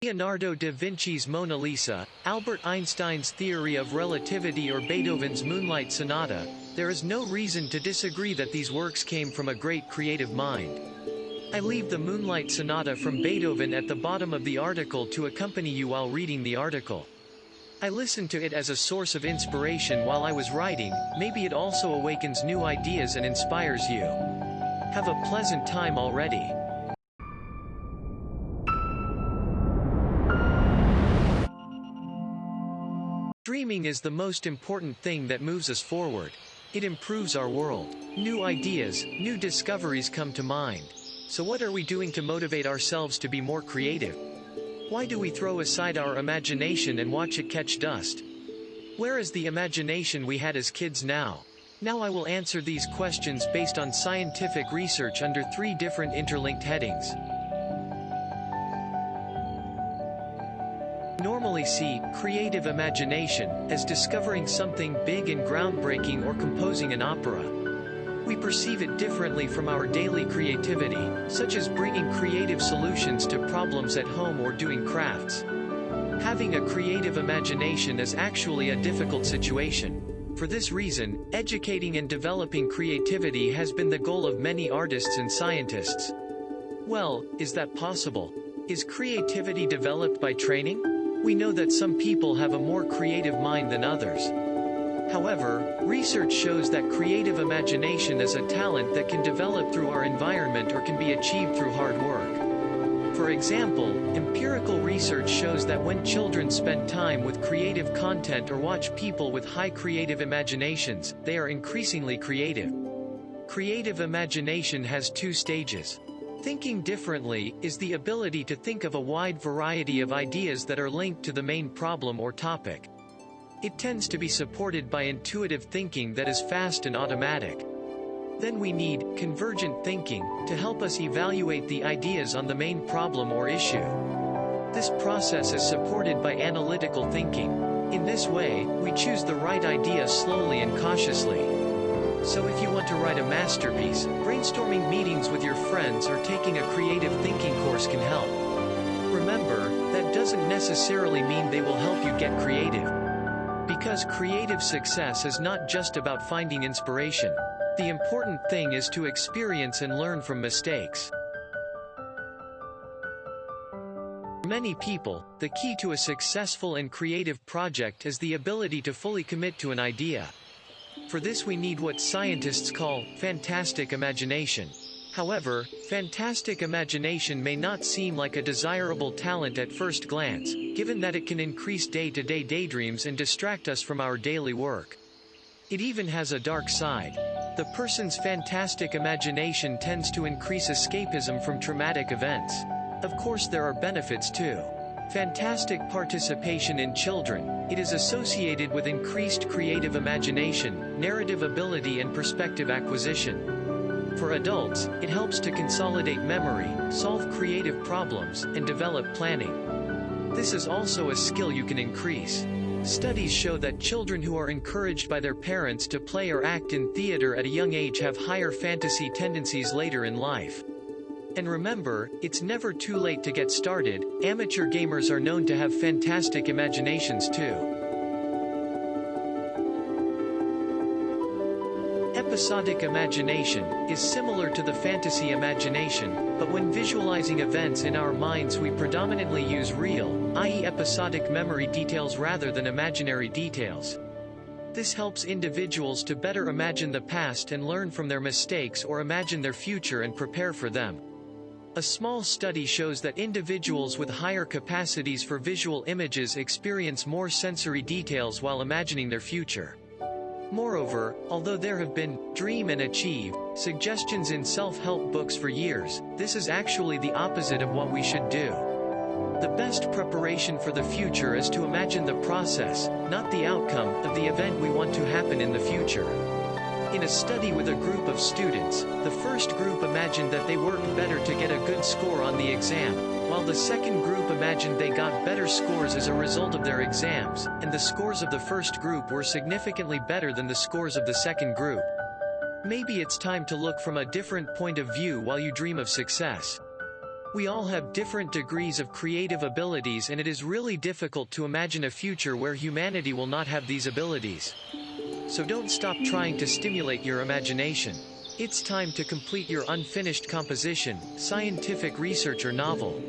Leonardo da Vinci's Mona Lisa, Albert Einstein's theory of relativity, or Beethoven's Moonlight Sonata, there is no reason to disagree that these works came from a great creative mind. I leave the Moonlight Sonata from Beethoven at the bottom of the article to accompany you while reading the article. I listened to it as a source of inspiration while I was writing. Maybe it also awakens new ideas and inspires you. Have a pleasant time already. Dreaming is the most important thing that moves us forward. It improves our world. New ideas, new discoveries come to mind. So what are we doing to motivate ourselves to be more creative? Why do we throw aside our imagination and watch it catch dust? Where is the imagination we had as kids now? Now I will answer these questions based on scientific research under 3 different interlinked headings. Normally see creative imagination as discovering something big and groundbreaking or composing an opera. We perceive it differently from our daily creativity, such as bringing creative solutions to problems at home or doing crafts. Having a creative imagination is actually a difficult situation. For this reason, educating and developing creativity has been the goal of many artists and scientists. Well, is that possible? Is creativity developed by training? We know that some people have a more creative mind than others. However, research shows that creative imagination is a talent that can develop through our environment or can be achieved through hard work. For example, empirical research shows that when children spend time with creative content or watch people with high creative imaginations, they are increasingly creative. Creative imagination has 2 stages. Thinking differently is the ability to think of a wide variety of ideas that are linked to the main problem or topic. It tends to be supported by intuitive thinking that is fast and automatic. Then we need convergent thinking to help us evaluate the ideas on the main problem or issue. This process is supported by analytical thinking. In this way, we choose the right idea slowly and cautiously. So if you want to write a masterpiece, brainstorming meetings with your friends or taking a creative thinking course can help. Remember, that doesn't necessarily mean they will help you get creative. Because creative success is not just about finding inspiration. The important thing is to experience and learn from mistakes. For many people, the key to a successful and creative project is the ability to fully commit to an idea. For this we need what scientists call fantastic imagination. However, fantastic imagination may not seem like a desirable talent at first glance, given that it can increase day-to-day daydreams and distract us from our daily work. It even has a dark side. The person's fantastic imagination tends to increase escapism from traumatic events. Of course, there are benefits too. Fantastic participation in children. It is associated with increased creative imagination, narrative ability and perspective acquisition. For adults, it helps to consolidate memory, solve creative problems, and develop planning. This is also a skill you can increase. Studies show that children who are encouraged by their parents to play or act in theater at a young age have higher fantasy tendencies later in life. And remember, it's never too late to get started. Amateur gamers are known to have fantastic imaginations too. Episodic imagination is similar to the fantasy imagination, but when visualizing events in our minds we predominantly use real, i.e. episodic memory details rather than imaginary details. This helps individuals to better imagine the past and learn from their mistakes or imagine their future and prepare for them. A small study shows that individuals with higher capacities for visual images experience more sensory details while imagining their future. Moreover, although there have been dream and achieve suggestions in self-help books for years, this is actually the opposite of what we should do. The best preparation for the future is to imagine the process, not the outcome, of the event we want to happen in the future. In a study with a group of students, the first group imagined that they worked better to get a good score on the exam, while the second group imagined they got better scores as a result of their exams, and the scores of the first group were significantly better than the scores of the second group. Maybe it's time to look from a different point of view while you dream of success. We all have different degrees of creative abilities, and it is really difficult to imagine a future where humanity will not have these abilities. So don't stop trying to stimulate your imagination. It's time to complete your unfinished composition, scientific research or novel.